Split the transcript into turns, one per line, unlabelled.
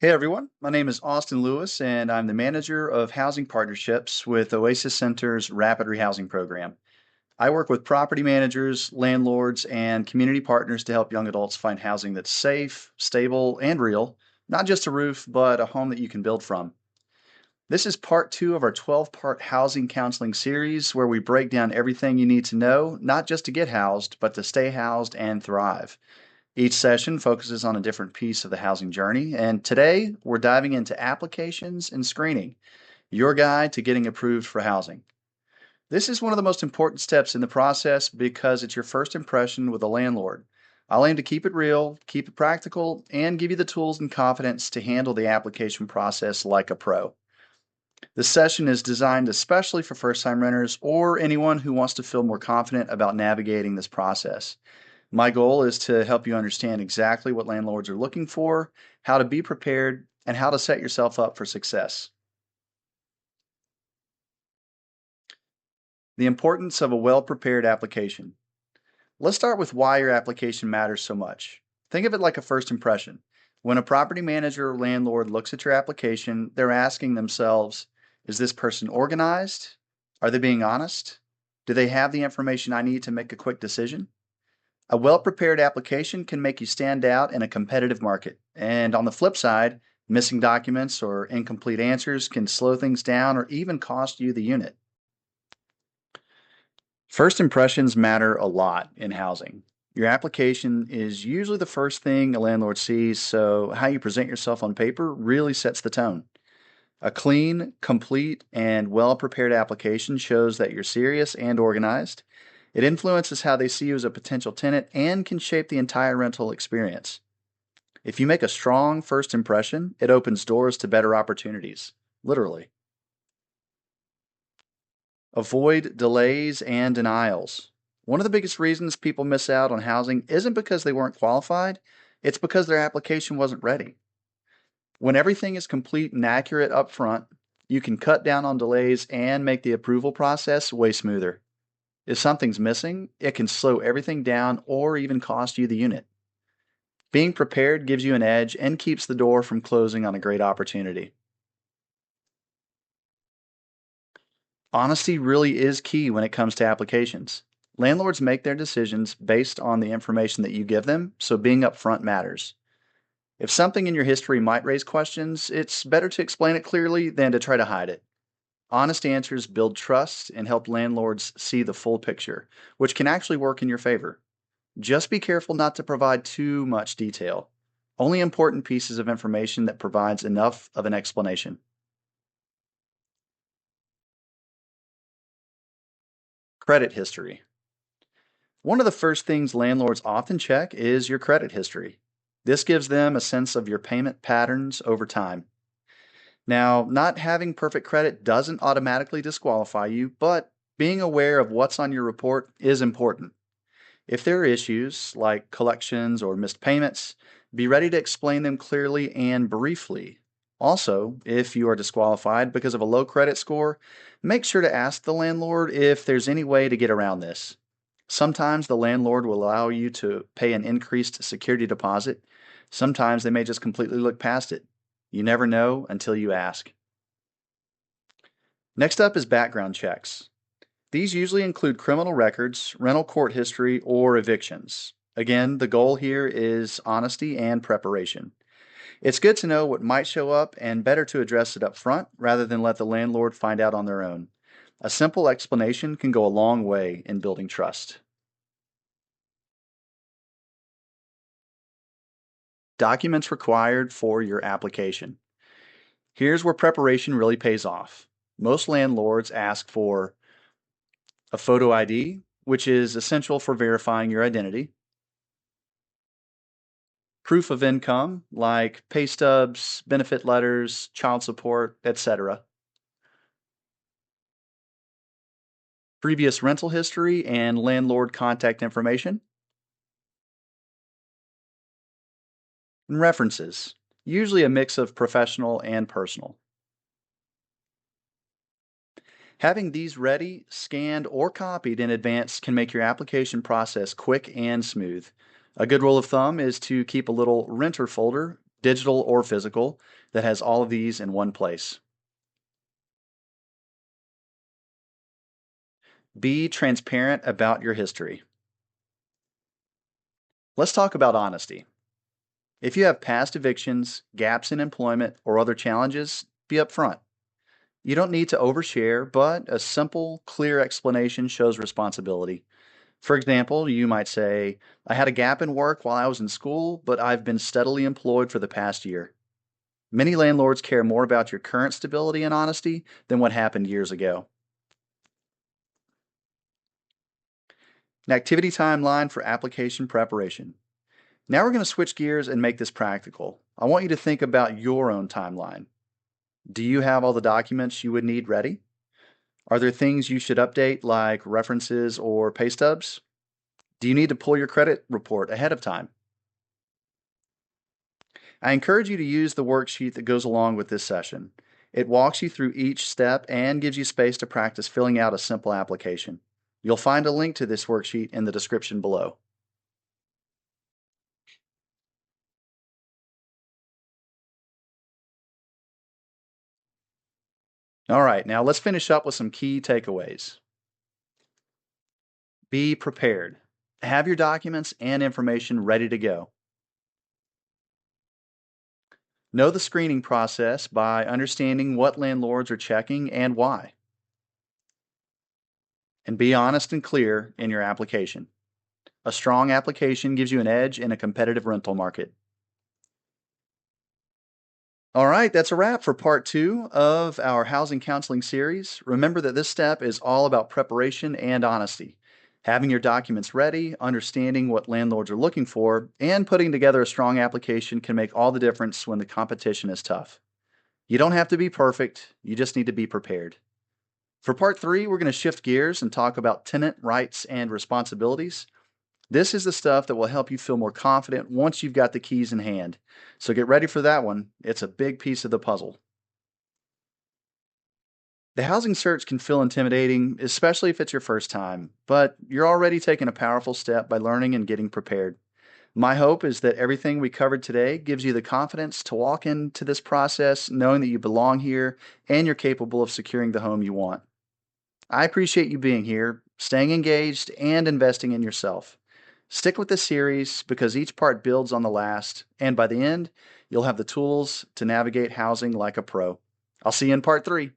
Hey everyone, my name is Austin Lewis, and I'm the manager of housing partnerships with Oasis Center's Rapid Rehousing Program. I work with property managers, landlords, and community partners to help young adults find housing that's safe, stable, and real, not just a roof, but a home that you can build from. This is part two of our 12-part housing counseling series where we break down everything you need to know, not just to get housed, but to stay housed and thrive. Each session focuses on a different piece of the housing journey, and today we're diving into applications and screening, your guide to getting approved for housing. This is one of the most important steps in the process because it's your first impression with a landlord. I'll aim to keep it real, keep it practical, and give you the tools and confidence to handle the application process like a pro. This session is designed especially for first-time renters or anyone who wants to feel more confident about navigating this process. My goal is to help you understand exactly what landlords are looking for, how to be prepared, and how to set yourself up for success. The importance of a well-prepared application. Let's start with why your application matters so much. Think of it like a first impression. When a property manager or landlord looks at your application, they're asking themselves, is this person organized? Are they being honest? Do they have the information I need to make a quick decision? A well-prepared application can make you stand out in a competitive market. And on the flip side, missing documents or incomplete answers can slow things down or even cost you the unit. First impressions matter a lot in housing. Your application is usually the first thing a landlord sees, so how you present yourself on paper really sets the tone. A clean, complete, and well-prepared application shows that you're serious and organized. It influences how they see you as a potential tenant and can shape the entire rental experience. If you make a strong first impression, it opens doors to better opportunities, literally. Avoid delays and denials. One of the biggest reasons people miss out on housing isn't because they weren't qualified, it's because their application wasn't ready. When everything is complete and accurate up front, you can cut down on delays and make the approval process way smoother. If something's missing, it can slow everything down or even cost you the unit. Being prepared gives you an edge and keeps the door from closing on a great opportunity. Honesty really is key when it comes to applications. Landlords make their decisions based on the information that you give them, so being upfront matters. If something in your history might raise questions, it's better to explain it clearly than to try to hide it. Honest answers build trust and help landlords see the full picture, which can actually work in your favor. Just be careful not to provide too much detail. Only important pieces of information that provides enough of an explanation. Credit history. One of the first things landlords often check is your credit history. This gives them a sense of your payment patterns over time. Now, not having perfect credit doesn't automatically disqualify you, but being aware of what's on your report is important. If there are issues like collections or missed payments, be ready to explain them clearly and briefly. Also, if you are disqualified because of a low credit score, make sure to ask the landlord if there's any way to get around this. Sometimes the landlord will allow you to pay an increased security deposit. Sometimes they may just completely look past it. You never know until you ask. Next up is background checks. These usually include criminal records, rental court history, or evictions. Again, the goal here is honesty and preparation. It's good to know what might show up and better to address it up front rather than let the landlord find out on their own. A simple explanation can go a long way in building trust. Documents required for your application. Here's where preparation really pays off. Most landlords ask for a photo ID, which is essential for verifying your identity, proof of income like pay stubs, benefit letters, child support, etc., previous rental history and landlord contact information, and references, usually a mix of professional and personal. Having these ready, scanned, or copied in advance can make your application process quick and smooth. A good rule of thumb is to keep a little renter folder digital or physical, that has all of these in one place. Be transparent about your history. Let's talk about honesty. If you have past evictions, gaps in employment, or other challenges, be upfront. You don't need to overshare, but a simple, clear explanation shows responsibility. For example, you might say, I had a gap in work while I was in school, but I've been steadily employed for the past year. Many landlords care more about your current stability and honesty than what happened years ago. An activity timeline for application preparation. Now we're going to switch gears and make this practical. I want you to think about your own timeline. Do you have all the documents you would need ready? Are there things you should update like references or pay stubs? Do you need to pull your credit report ahead of time? I encourage you to use the worksheet that goes along with this session. It walks you through each step and gives you space to practice filling out a simple application. You'll find a link to this worksheet in the description below. All right, now let's finish up with some key takeaways. Be prepared. Have your documents and information ready to go. Know the screening process by understanding what landlords are checking and why. And be honest and clear in your application. A strong application gives you an edge in a competitive rental market. All right, that's a wrap for part 2 of our housing counseling series. Remember that this step is all about preparation and honesty. Having your documents ready, understanding what landlords are looking for, and putting together a strong application can make all the difference when the competition is tough. You don't have to be perfect, you just need to be prepared. For part 3, we're going to shift gears and talk about tenant rights and responsibilities. This is the stuff that will help you feel more confident once you've got the keys in hand. So get ready for that one. It's a big piece of the puzzle. The housing search can feel intimidating, especially if it's your first time, but you're already taking a powerful step by learning and getting prepared. My hope is that everything we covered today gives you the confidence to walk into this process knowing that you belong here and you're capable of securing the home you want. I appreciate you being here, staying engaged, and investing in yourself. Stick with this series because each part builds on the last, and by the end, you'll have the tools to navigate housing like a pro. I'll see you in part 3.